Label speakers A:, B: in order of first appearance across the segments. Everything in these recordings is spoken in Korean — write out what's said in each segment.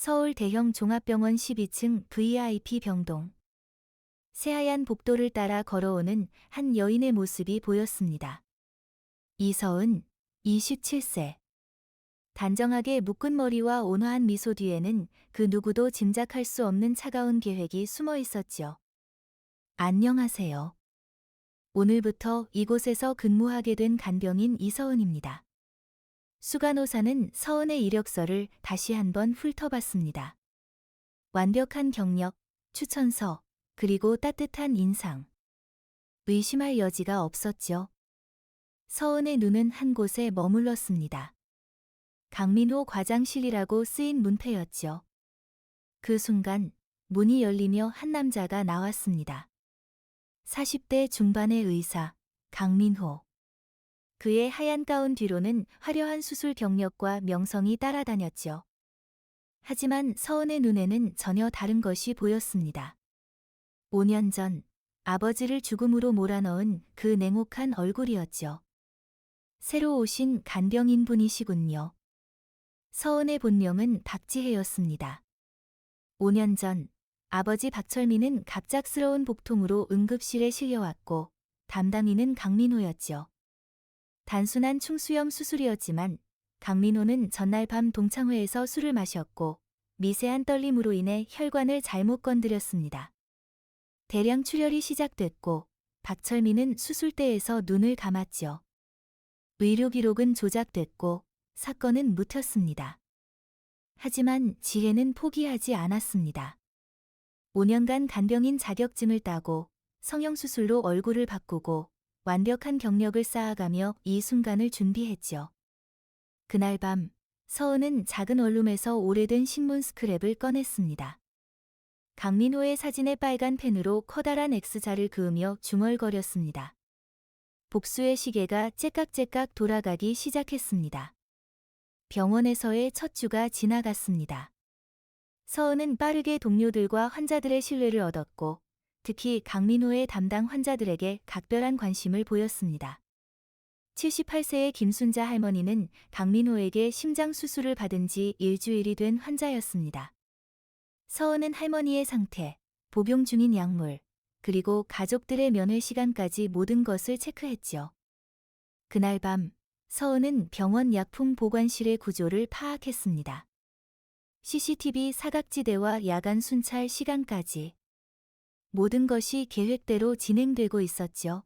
A: 서울 대형 종합병원 12층 VIP 병동. 새하얀 복도를 따라 걸어오는 한 여인의 모습이 보였습니다. 이서은, 27세. 단정하게 묶은 머리와 온화한 미소 뒤에는 그 누구도 짐작할 수 없는 차가운 계획이 숨어 있었지요. 안녕하세요. 오늘부터 이곳에서 근무하게 된 간병인 이서은입니다. 수간호사는 서은의 이력서를 다시 한번 훑어봤습니다. 완벽한 경력, 추천서, 그리고 따뜻한 인상. 의심할 여지가 없었죠. 서은의 눈은 한 곳에 머물렀습니다. 강민호 과장실이라고 쓰인 문패였죠. 그 순간 문이 열리며 한 남자가 나왔습니다. 40대 중반의 의사, 강민호. 그의 하얀 가운 뒤로는 화려한 수술 경력과 명성이 따라다녔죠. 하지만 서은의 눈에는 전혀 다른 것이 보였습니다. 5년 전 아버지를 죽음으로 몰아넣은 그 냉혹한 얼굴이었죠. 새로 오신 간병인 분이시군요. 서은의 본명은 박지혜였습니다. 5년 전 아버지 박철민은 갑작스러운 복통으로 응급실에 실려왔고 담당인은 강민호였죠. 단순한 충수염 수술이었지만 강민호는 전날 밤 동창회에서 술을 마셨고 미세한 떨림으로 인해 혈관을 잘못 건드렸습니다. 대량 출혈이 시작됐고 박철민은 수술대에서 눈을 감았죠. 의료 기록은 조작됐고 사건은 묻혔습니다. 하지만 지혜는 포기하지 않았습니다. 5년간 간병인 자격증을 따고 성형수술로 얼굴을 바꾸고 완벽한 경력을 쌓아가며 이 순간을 준비했죠. 그날 밤 서은은 작은 원룸에서 오래된 신문 스크랩을 꺼냈습니다. 강민호의 사진에 빨간 펜으로 커다란 X자를 그으며 중얼거렸습니다. 복수의 시계가 째깍째깍 돌아가기 시작했습니다. 병원에서의 첫 주가 지나갔습니다. 서은은 빠르게 동료들과 환자들의 신뢰를 얻었고 특히 강민호의 담당 환자들에게 각별한 관심을 보였습니다. 78세의 김순자 할머니는 강민호에게 심장 수술을 받은 지 일주일이 된 환자였습니다. 서은은 할머니의 상태, 복용 중인 약물, 그리고 가족들의 면회 시간까지 모든 것을 체크했죠. 그날 밤 서은은 병원 약품 보관실의 구조를 파악했습니다. CCTV 사각지대와 야간 순찰 시간까지. 모든 것이 계획대로 진행되고 있었죠.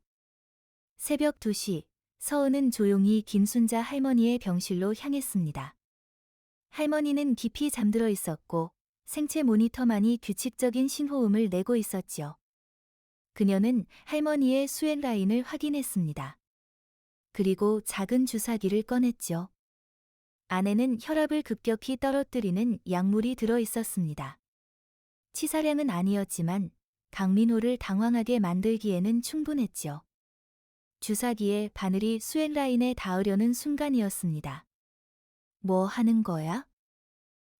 A: 새벽 2시, 서은은 조용히 김순자 할머니의 병실로 향했습니다. 할머니는 깊이 잠들어 있었고 생체 모니터만이 규칙적인 신호음을 내고 있었죠. 그녀는 할머니의 수행 라인을 확인했습니다. 그리고 작은 주사기를 꺼냈죠. 안에는 혈압을 급격히 떨어뜨리는 약물이 들어 있었습니다. 치사량은 아니었지만 강민호를 당황하게 만들기에는 충분했죠. 주사기의 바늘이 수행 라인에 닿으려는 순간이었습니다. 뭐 하는 거야?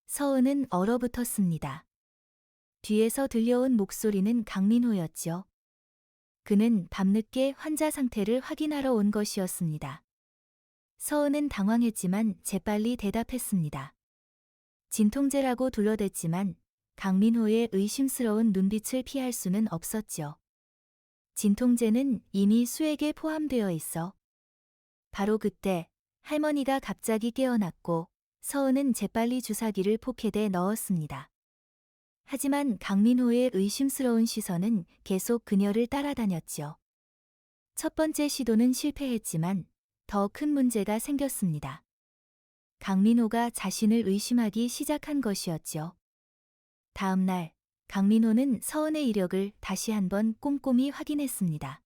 A: 서은은 얼어붙었습니다. 뒤에서 들려온 목소리는 강민호였죠. 그는 밤늦게 환자 상태를 확인하러 온 것이었습니다. 서은은 당황했지만 재빨리 대답했습니다. 진통제라고 둘러댔지만 강민호의 의심스러운 눈빛을 피할 수는 없었죠. 진통제는 이미 수액에 포함되어 있어. 바로 그때 할머니가 갑자기 깨어났고 서은은 재빨리 주사기를 포켓에 넣었습니다. 하지만 강민호의 의심스러운 시선은 계속 그녀를 따라다녔죠. 첫 번째 시도는 실패했지만 더 큰 문제가 생겼습니다. 강민호가 자신을 의심하기 시작한 것이었죠. 다음 날 강민호는 서은의 이력을 다시 한번 꼼꼼히 확인했습니다.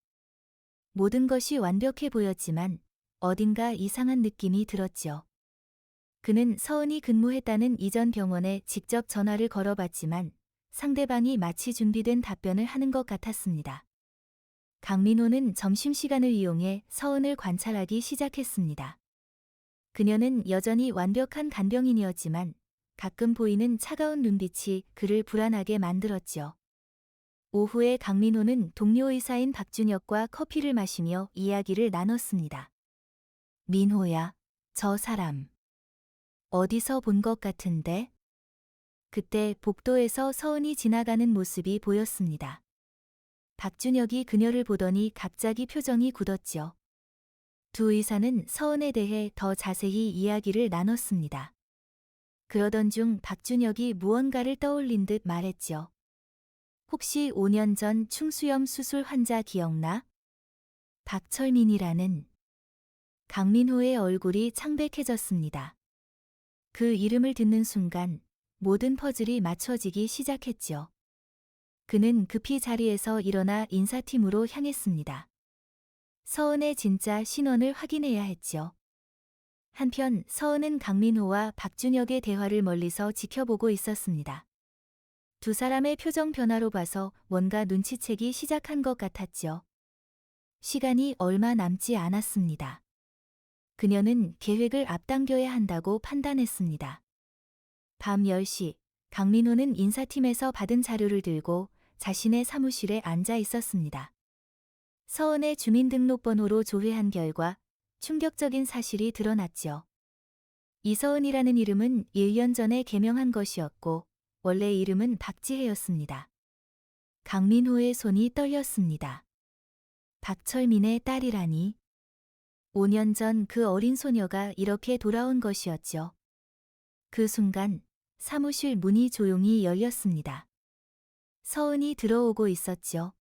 A: 모든 것이 완벽해 보였지만 어딘가 이상한 느낌이 들었죠. 그는 서은이 근무했다는 이전 병원에 직접 전화를 걸어봤지만 상대방이 마치 준비된 답변을 하는 것 같았습니다. 강민호는 점심시간을 이용해 서은을 관찰하기 시작했습니다. 그녀는 여전히 완벽한 간병인이었지만 가끔 보이는 차가운 눈빛이 그를 불안하게 만들었죠. 오후에 강민호는 동료 의사인 박준혁과 커피를 마시며 이야기를 나눴습니다. 민호야, 저 사람. 어디서 본 것 같은데? 그때 복도에서 서은이 지나가는 모습이 보였습니다. 박준혁이 그녀를 보더니 갑자기 표정이 굳었지요. 두 의사는 서은에 대해 더 자세히 이야기를 나눴습니다. 그러던 중 박준혁이 무언가를 떠올린 듯 말했지요. 혹시 5년 전 충수염 수술 환자 기억나? 박철민이라는. 강민호의 얼굴이 창백해졌습니다. 그 이름을 듣는 순간 모든 퍼즐이 맞춰지기 시작했지요. 그는 급히 자리에서 일어나 인사팀으로 향했습니다. 서은의 진짜 신원을 확인해야 했지요. 한편 서은은 강민호와 박준혁의 대화를 멀리서 지켜보고 있었습니다. 두 사람의 표정 변화로 봐서 뭔가 눈치채기 시작한 것 같았지요. 시간이 얼마 남지 않았습니다. 그녀는 계획을 앞당겨야 한다고 판단했습니다. 밤 10시, 강민호는 인사팀에서 받은 자료를 들고 자신의 사무실에 앉아 있었습니다. 서은의 주민등록번호로 조회한 결과 충격적인 사실이 드러났지요. 이서은이라는 이름은 1년 전에 개명한 것이었고 원래 이름은 박지혜였습니다. 강민호의 손이 떨렸습니다. 박철민의 딸이라니. 5년 전 그 어린 소녀가 이렇게 돌아온 것이었죠. 그 순간 사무실 문이 조용히 열렸습니다. 서은이 들어오고 있었죠.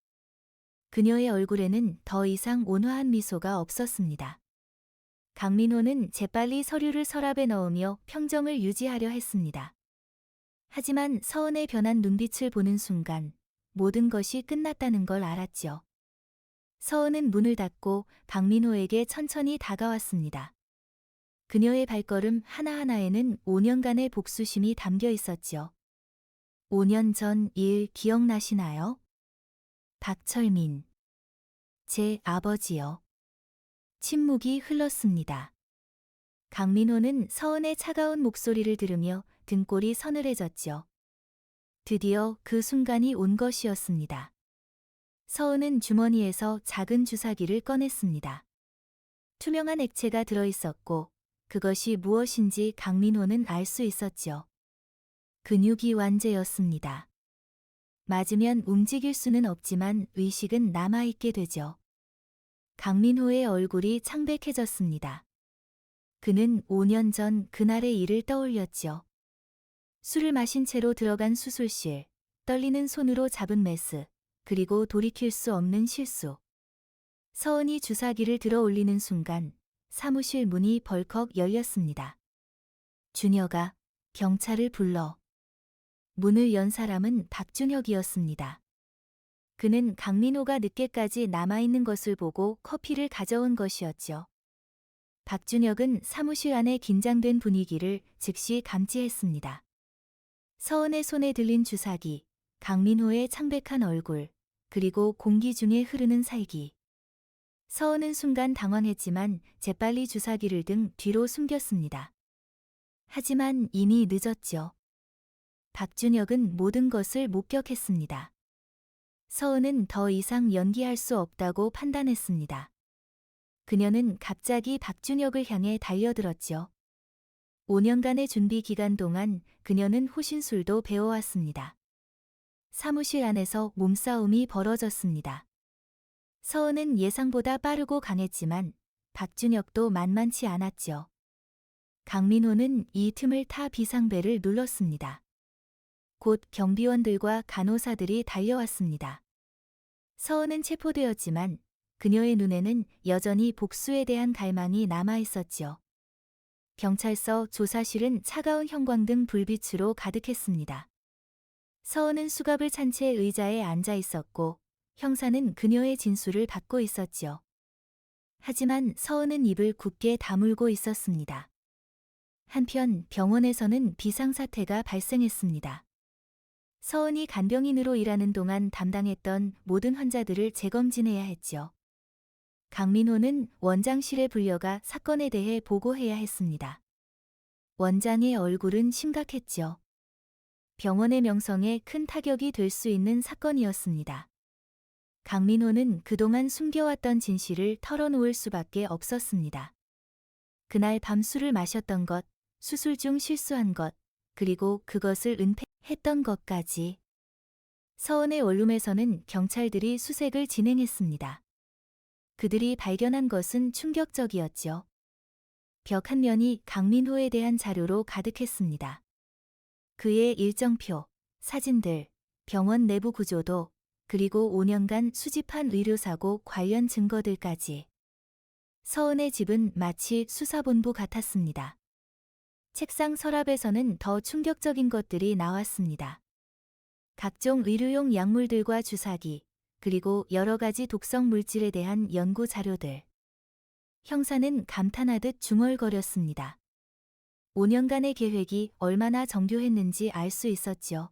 A: 그녀의 얼굴에는 더 이상 온화한 미소가 없었습니다. 강민호는 재빨리 서류를 서랍에 넣으며 평정을 유지하려 했습니다. 하지만 서은의 변한 눈빛을 보는 순간 모든 것이 끝났다는 걸 알았지요. 서은은 문을 닫고 강민호에게 천천히 다가왔습니다. 그녀의 발걸음 하나하나에는 5년간의 복수심이 담겨 있었지요. 5년 전 일 기억나시나요? 박철민. 제 아버지요. 침묵이 흘렀습니다. 강민호는 서은의 차가운 목소리를 들으며 등골이 서늘해졌지요. 드디어 그 순간이 온 것이었습니다. 서은은 주머니에서 작은 주사기를 꺼냈습니다. 투명한 액체가 들어있었고 그것이 무엇인지 강민호는 알 수 있었지요. 근육이완제였습니다. 맞으면 움직일 수는 없지만 의식은 남아있게 되죠. 강민호의 얼굴이 창백해졌습니다. 그는 5년 전 그날의 일을 떠올렸지요. 술을 마신 채로 들어간 수술실, 떨리는 손으로 잡은 메스, 그리고 돌이킬 수 없는 실수. 서은이 주사기를 들어 올리는 순간 사무실 문이 벌컥 열렸습니다. 준혁아, 경찰을 불러. 문을 연 사람은 박준혁이었습니다. 그는 강민호가 늦게까지 남아있는 것을 보고 커피를 가져온 것이었죠. 박준혁은 사무실 안의 긴장된 분위기를 즉시 감지했습니다. 서은의 손에 들린 주사기, 강민호의 창백한 얼굴, 그리고 공기 중에 흐르는 살기. 서은은 순간 당황했지만 재빨리 주사기를 등 뒤로 숨겼습니다. 하지만 이미 늦었죠. 박준혁은 모든 것을 목격했습니다. 서은은 더 이상 연기할 수 없다고 판단했습니다. 그녀는 갑자기 박준혁을 향해 달려들었죠. 5년간의 준비 기간 동안 그녀는 호신술도 배워왔습니다. 사무실 안에서 몸싸움이 벌어졌습니다. 서은은 예상보다 빠르고 강했지만 박준혁도 만만치 않았죠. 강민호는 이 틈을 타 비상벨을 눌렀습니다. 곧 경비원들과 간호사들이 달려왔습니다. 서은은 체포되었지만 그녀의 눈에는 여전히 복수에 대한 갈망이 남아있었지요. 경찰서 조사실은 차가운 형광등 불빛으로 가득했습니다. 서은은 수갑을 찬 채 의자에 앉아 있었고 형사는 그녀의 진술을 받고 있었지요. 하지만 서은은 입을 굳게 다물고 있었습니다. 한편 병원에서는 비상사태가 발생했습니다. 서은이 간병인으로 일하는 동안 담당했던 모든 환자들을 재검진해야 했지요. 강민호는 원장실에 불려가 사건에 대해 보고해야 했습니다. 원장의 얼굴은 심각했지요. 병원의 명성에 큰 타격이 될 수 있는 사건이었습니다. 강민호는 그동안 숨겨왔던 진실을 털어놓을 수밖에 없었습니다. 그날 밤 술을 마셨던 것, 수술 중 실수한 것, 그리고 그것을 은폐 했던 것까지. 서원의 원룸에서는 경찰들이 수색을 진행했습니다. 그들이 발견한 것은 충격적이었죠. 벽 한 면이 강민호에 대한 자료로 가득했습니다. 그의 일정표, 사진들, 병원 내부 구조도, 그리고 5년간 수집한 의료사고 관련 증거들까지. 서은의 집은 마치 수사본부 같았습니다. 책상 서랍에서는 더 충격적인 것들이 나왔습니다. 각종 의료용 약물들과 주사기, 그리고 여러 가지 독성 물질에 대한 연구 자료들. 형사는 감탄하듯 중얼거렸습니다. 5년간의 계획이 얼마나 정교했는지 알 수 있었죠.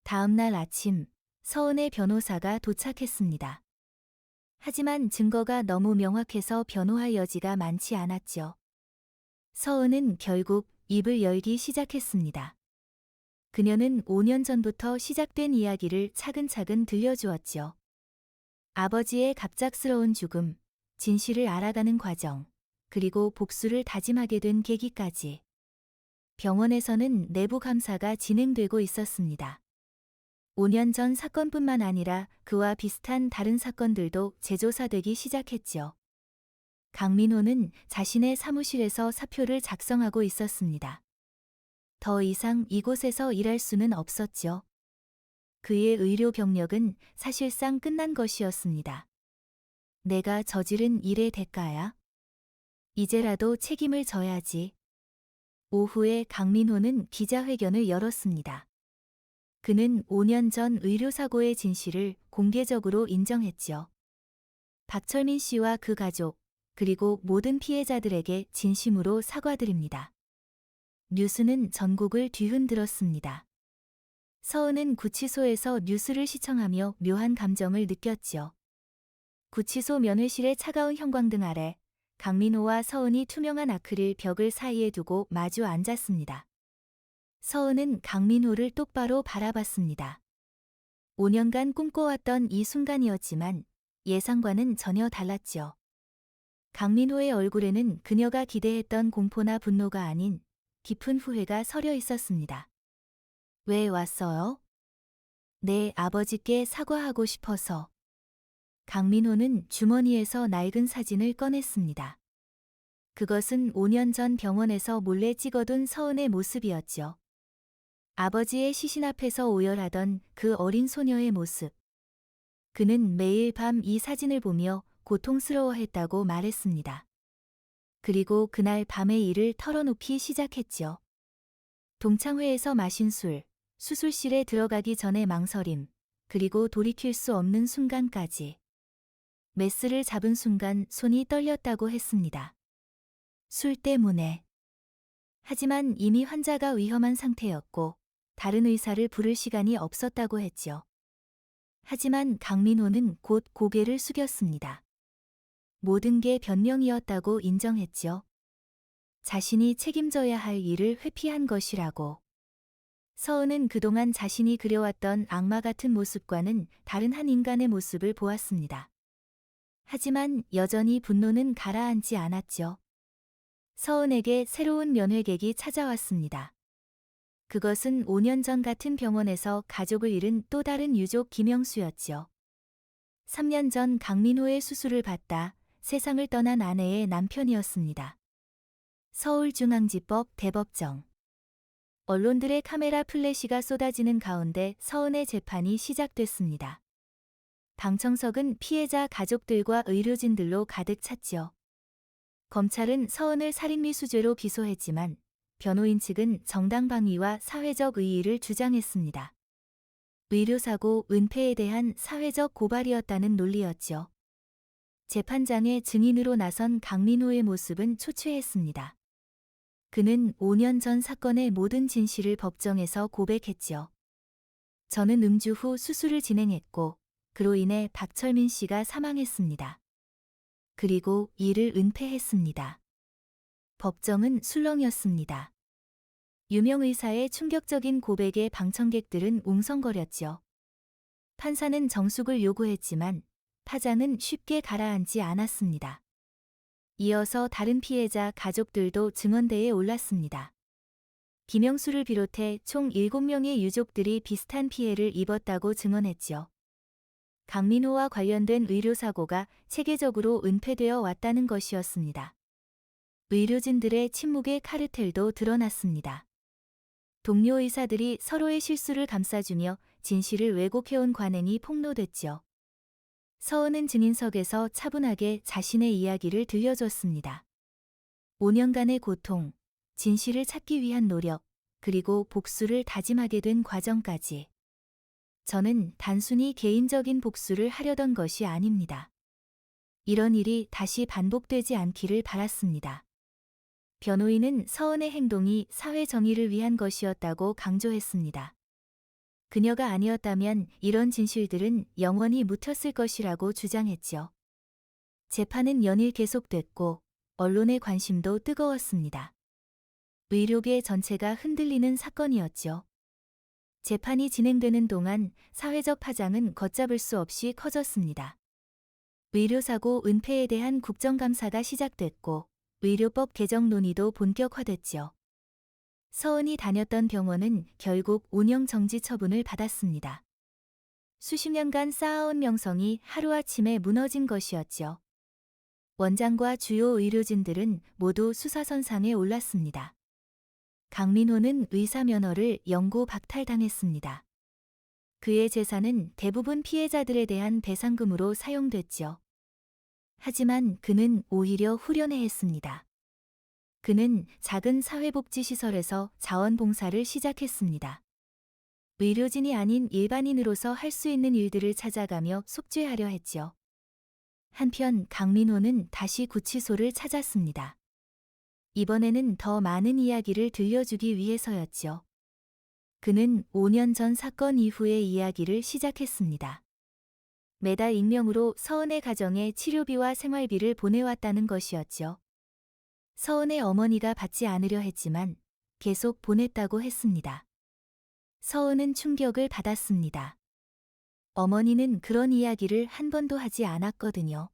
A: 다음 날 아침, 서은의 변호사가 도착했습니다. 하지만 증거가 너무 명확해서 변호할 여지가 많지 않았죠. 서은은 결국 입을 열기 시작했습니다. 그녀는 5년 전부터 시작된 이야기를 차근차근 들려주었죠. 아버지의 갑작스러운 죽음, 진실을 알아가는 과정, 그리고 복수를 다짐하게 된 계기까지. 병원에서는 내부 감사가 진행되고 있었습니다. 5년 전 사건뿐만 아니라 그와 비슷한 다른 사건들도 재조사되기 시작했죠. 강민호는 자신의 사무실에서 사표를 작성하고 있었습니다. 더 이상 이곳에서 일할 수는 없었죠. 그의 의료 경력은 사실상 끝난 것이었습니다. 내가 저지른 일의 대가야? 이제라도 책임을 져야지. 오후에 강민호는 기자회견을 열었습니다. 그는 5년 전 의료사고의 진실을 공개적으로 인정했죠. 박철민 씨와 그 가족, 그리고 모든 피해자들에게 진심으로 사과드립니다. 뉴스는 전국을 뒤흔들었습니다. 서은은 구치소에서 뉴스를 시청하며 묘한 감정을 느꼈죠. 구치소 면회실의 차가운 형광등 아래 강민호와 서은이 투명한 아크릴 벽을 사이에 두고 마주 앉았습니다. 서은은 강민호를 똑바로 바라봤습니다. 5년간 꿈꿔왔던 이 순간이었지만 예상과는 전혀 달랐죠. 강민호의 얼굴에는 그녀가 기대했던 공포나 분노가 아닌 깊은 후회가 서려 있었습니다. 왜 왔어요? 내 아버지께 사과하고 싶어서. 강민호는 주머니에서 낡은 사진을 꺼냈습니다. 그것은 5년 전 병원에서 몰래 찍어둔 서은의 모습이었죠. 아버지의 시신 앞에서 오열하던 그 어린 소녀의 모습. 그는 매일 밤 이 사진을 보며 고통스러워했다고 말했습니다. 그리고 그날 밤의 일을 털어놓기 시작했죠. 동창회에서 마신 술, 수술실에 들어가기 전에 망설임, 그리고 돌이킬 수 없는 순간까지. 메스를 잡은 순간 손이 떨렸다고 했습니다. 술 때문에. 하지만 이미 환자가 위험한 상태였고 다른 의사를 부를 시간이 없었다고 했죠. 하지만 강민호는 곧 고개를 숙였습니다. 모든 게 변명이었다고 인정했죠. 자신이 책임져야 할 일을 회피한 것이라고. 서은은 그동안 자신이 그려왔던 악마 같은 모습과는 다른 한 인간의 모습을 보았습니다. 하지만 여전히 분노는 가라앉지 않았죠. 서은에게 새로운 면회객이 찾아왔습니다. 그것은 5년 전 같은 병원에서 가족을 잃은 또 다른 유족 김영수였죠. 3년 전 강민호의 수술을 받다 세상을 떠난 아내의 남편이었습니다. 서울중앙지법 대법정. 언론들의 카메라 플래시가 쏟아지는 가운데 서은의 재판이 시작됐습니다. 방청석은 피해자 가족들과 의료진들로 가득 찼죠. 검찰은 서은을 살인미수죄로 기소했지만 변호인 측은 정당방위와 사회적 의의를 주장했습니다. 의료사고 은폐에 대한 사회적 고발이었다는 논리였죠. 재판장의 증인으로 나선 강민호의 모습은 초췌했습니다. 그는 5년 전 사건의 모든 진실을 법정에서 고백했죠. 저는 음주 후 수술을 진행했고 그로 인해 박철민 씨가 사망했습니다. 그리고 이를 은폐했습니다. 법정은 술렁이었습니다. 유명 의사의 충격적인 고백에 방청객들은 웅성거렸죠. 판사는 정숙을 요구했지만 파장은 쉽게 가라앉지 않았습니다. 이어서 다른 피해자 가족들도 증언대에 올랐습니다. 김영수를 비롯해 총 7명의 유족들이 비슷한 피해를 입었다고 증언했지요. 강민호와 관련된 의료사고가 체계적으로 은폐되어 왔다는 것이었습니다. 의료진들의 침묵의 카르텔도 드러났습니다. 동료 의사들이 서로의 실수를 감싸주며 진실을 왜곡해온 관행이 폭로됐지요. 서은은 증인석에서 차분하게 자신의 이야기를 들려줬습니다. 5년간의 고통, 진실을 찾기 위한 노력, 그리고 복수를 다짐하게 된 과정까지. 저는 단순히 개인적인 복수를 하려던 것이 아닙니다. 이런 일이 다시 반복되지 않기를 바랐습니다. 변호인은 서은의 행동이 사회 정의를 위한 것이었다고 강조했습니다. 그녀가 아니었다면 이런 진실들은 영원히 묻혔을 것이라고 주장했지요. 재판은 연일 계속됐고 언론의 관심도 뜨거웠습니다. 의료계 전체가 흔들리는 사건이었죠. 재판이 진행되는 동안 사회적 파장은 걷잡을 수 없이 커졌습니다. 의료사고 은폐에 대한 국정감사가 시작됐고 의료법 개정 논의도 본격화됐지요. 서은이 다녔던 병원은 결국 운영 정지 처분을 받았습니다. 수십 년간 쌓아온 명성이 하루아침에 무너진 것이었죠. 원장과 주요 의료진들은 모두 수사선상에 올랐습니다. 강민호는 의사 면허를 영구 박탈당했습니다. 그의 재산은 대부분 피해자들에 대한 배상금으로 사용됐지요. 하지만 그는 오히려 후련해했습니다. 그는 작은 사회복지시설에서 자원봉사를 시작했습니다. 의료진이 아닌 일반인으로서 할 수 있는 일들을 찾아가며 속죄하려 했지요. 한편 강민호는 다시 구치소를 찾았습니다. 이번에는 더 많은 이야기를 들려주기 위해서였지요. 그는 5년 전 사건 이후의 이야기를 시작했습니다. 매달 익명으로 서은의 가정에 치료비와 생활비를 보내왔다는 것이었죠. 서은의 어머니가 받지 않으려 했지만 계속 보냈다고 했습니다. 서은은 충격을 받았습니다. 어머니는 그런 이야기를 한 번도 하지 않았거든요.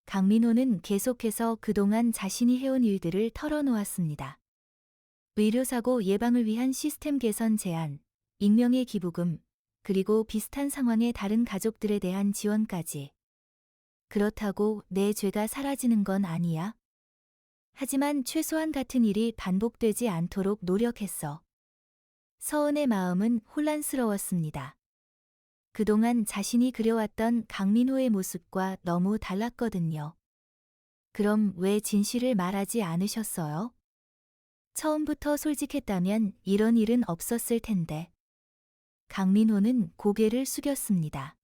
A: 강민호는 계속해서 그동안 자신이 해온 일들을 털어놓았습니다. 의료사고 예방을 위한 시스템 개선 제안, 익명의 기부금, 그리고 비슷한 상황의 다른 가족들에 대한 지원까지. 그렇다고 내 죄가 사라지는 건 아니야? 하지만 최소한 같은 일이 반복되지 않도록 노력했어. 서은의 마음은 혼란스러웠습니다. 그동안 자신이 그려왔던 강민호의 모습과 너무 달랐거든요. 그럼 왜 진실을 말하지 않으셨어요? 처음부터 솔직했다면 이런 일은 없었을 텐데. 강민호는 고개를 숙였습니다.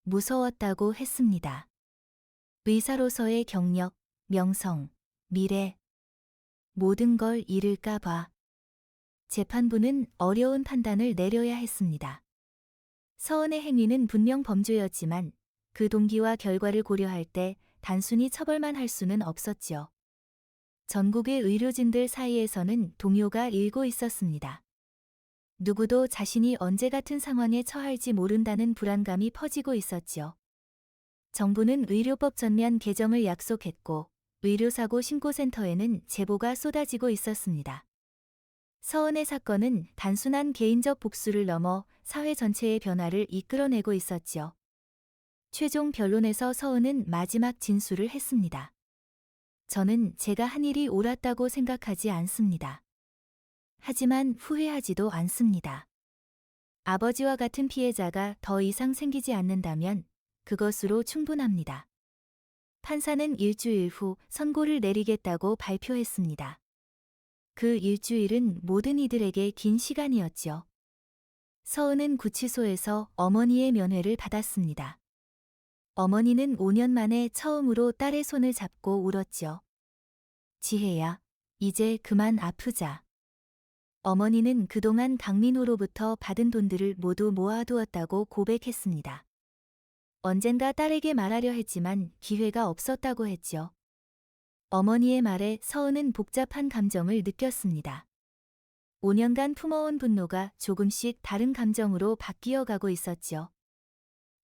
A: 무서웠다고 했습니다. 의사로서의 경력, 명성, 미래, 모든 걸 잃을까 봐. 재판부는 어려운 판단을 내려야 했습니다. 서은의 행위는 분명 범죄였지만 그 동기와 결과를 고려할 때 단순히 처벌만 할 수는 없었지요. 전국의 의료진들 사이에서는 동요가 일고 있었습니다. 누구도 자신이 언제 같은 상황에 처할지 모른다는 불안감이 퍼지고 있었지요. 정부는 의료법 전면 개정을 약속했고 의료사고 신고센터에는 제보가 쏟아지고 있었습니다. 서은의 사건은 단순한 개인적 복수를 넘어 사회 전체의 변화를 이끌어내고 있었지요. 최종 변론에서 서은은 마지막 진술을 했습니다. 저는 제가 한 일이 옳았다고 생각하지 않습니다. 하지만 후회하지도 않습니다. 아버지와 같은 피해자가 더 이상 생기지 않는다면 그것으로 충분합니다. 판사는 일주일 후 선고를 내리겠다고 발표했습니다. 그 일주일은 모든 이들에게 긴 시간이었죠. 서은은 구치소에서 어머니의 면회를 받았습니다. 어머니는 5년 만에 처음으로 딸의 손을 잡고 울었죠. 지혜야, 이제 그만 아프자. 어머니는 그동안 강민호로부터 받은 돈들을 모두 모아두었다고 고백했습니다. 언젠가 딸에게 말하려 했지만 기회가 없었다고 했죠. 어머니의 말에 서은은 복잡한 감정을 느꼈습니다. 5년간 품어온 분노가 조금씩 다른 감정으로 바뀌어 가고 있었죠.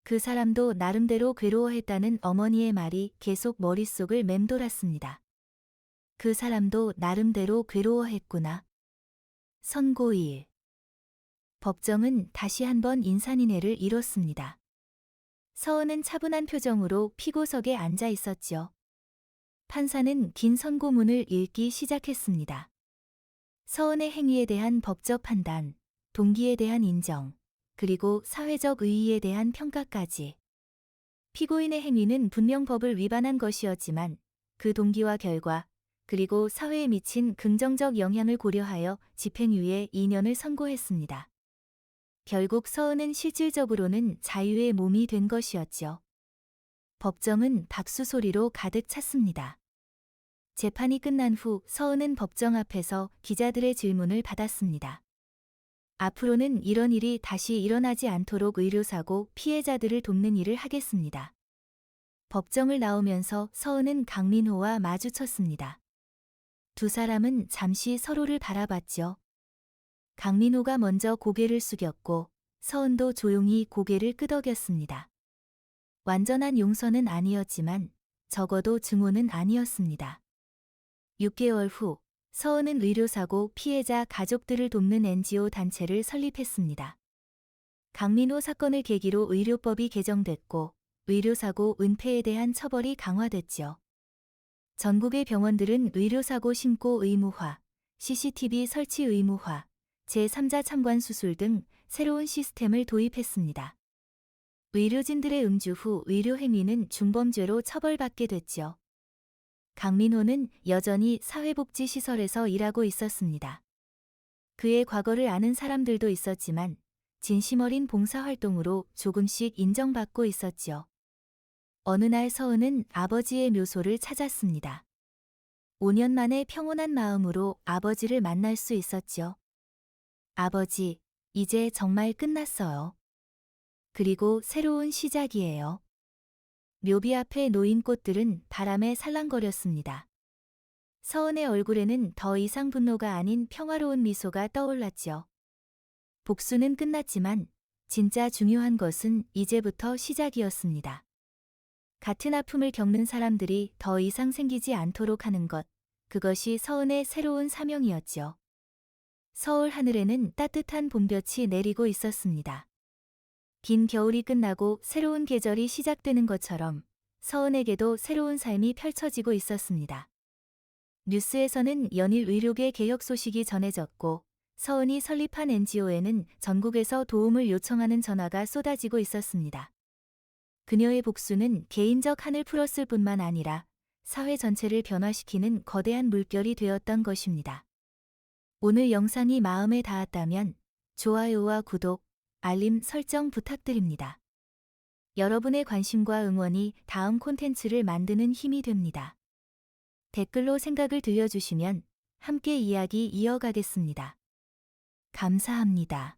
A: 그 사람도 나름대로 괴로워했다는 어머니의 말이 계속 머릿속을 맴돌았습니다. 그 사람도 나름대로 괴로워했구나. 선고일. 법정은 다시 한번 인산인해를 이뤘습니다. 서은은 차분한 표정으로 피고석에 앉아 있었지요. 판사는 긴 선고문을 읽기 시작했습니다. 서은의 행위에 대한 법적 판단, 동기에 대한 인정, 그리고 사회적 의의에 대한 평가까지. 피고인의 행위는 분명 법을 위반한 것이었지만 그 동기와 결과, 그리고 사회에 미친 긍정적 영향을 고려하여 집행유예 2년을 선고했습니다. 결국 서은은 실질적으로는 자유의 몸이 된 것이었죠. 법정은 박수 소리로 가득 찼습니다. 재판이 끝난 후 서은은 법정 앞에서 기자들의 질문을 받았습니다. 앞으로는 이런 일이 다시 일어나지 않도록 의료사고 피해자들을 돕는 일을 하겠습니다. 법정을 나오면서 서은은 강민호와 마주쳤습니다. 두 사람은 잠시 서로를 바라봤죠. 강민호가 먼저 고개를 숙였고 서은도 조용히 고개를 끄덕였습니다. 완전한 용서는 아니었지만 적어도 증오는 아니었습니다. 6개월 후 서은은 의료사고 피해자 가족들을 돕는 NGO 단체를 설립했습니다. 강민호 사건을 계기로 의료법이 개정됐고 의료사고 은폐에 대한 처벌이 강화됐죠. 전국의 병원들은 의료사고 신고 의무화, CCTV 설치 의무화, 제3자 참관 수술 등 새로운 시스템을 도입했습니다. 의료진들의 음주 후 의료행위는 중범죄로 처벌받게 됐죠. 강민호는 여전히 사회복지시설에서 일하고 있었습니다. 그의 과거를 아는 사람들도 있었지만 진심 어린 봉사활동으로 조금씩 인정받고 있었지요. 어느 날 서은은 아버지의 묘소를 찾았습니다. 5년 만에 평온한 마음으로 아버지를 만날 수 있었죠. 아버지, 이제 정말 끝났어요. 그리고 새로운 시작이에요. 묘비 앞에 놓인 꽃들은 바람에 살랑거렸습니다. 서은의 얼굴에는 더 이상 분노가 아닌 평화로운 미소가 떠올랐죠. 복수는 끝났지만 진짜 중요한 것은 이제부터 시작이었습니다. 같은 아픔을 겪는 사람들이 더 이상 생기지 않도록 하는 것, 그것이 서은의 새로운 사명이었죠. 서울 하늘에는 따뜻한 봄볕이 내리고 있었습니다. 긴 겨울이 끝나고 새로운 계절이 시작되는 것처럼 서은에게도 새로운 삶이 펼쳐지고 있었습니다. 뉴스에서는 연일 의료계 개혁 소식이 전해졌고 서은이 설립한 NGO에는 전국에서 도움을 요청하는 전화가 쏟아지고 있었습니다. 그녀의 복수는 개인적 한을 풀었을 뿐만 아니라 사회 전체를 변화시키는 거대한 물결이 되었던 것입니다. 오늘 영상이 마음에 닿았다면 좋아요와 구독, 알림 설정 부탁드립니다. 여러분의 관심과 응원이 다음 콘텐츠를 만드는 힘이 됩니다. 댓글로 생각을 들려주시면 함께 이야기 이어가겠습니다. 감사합니다.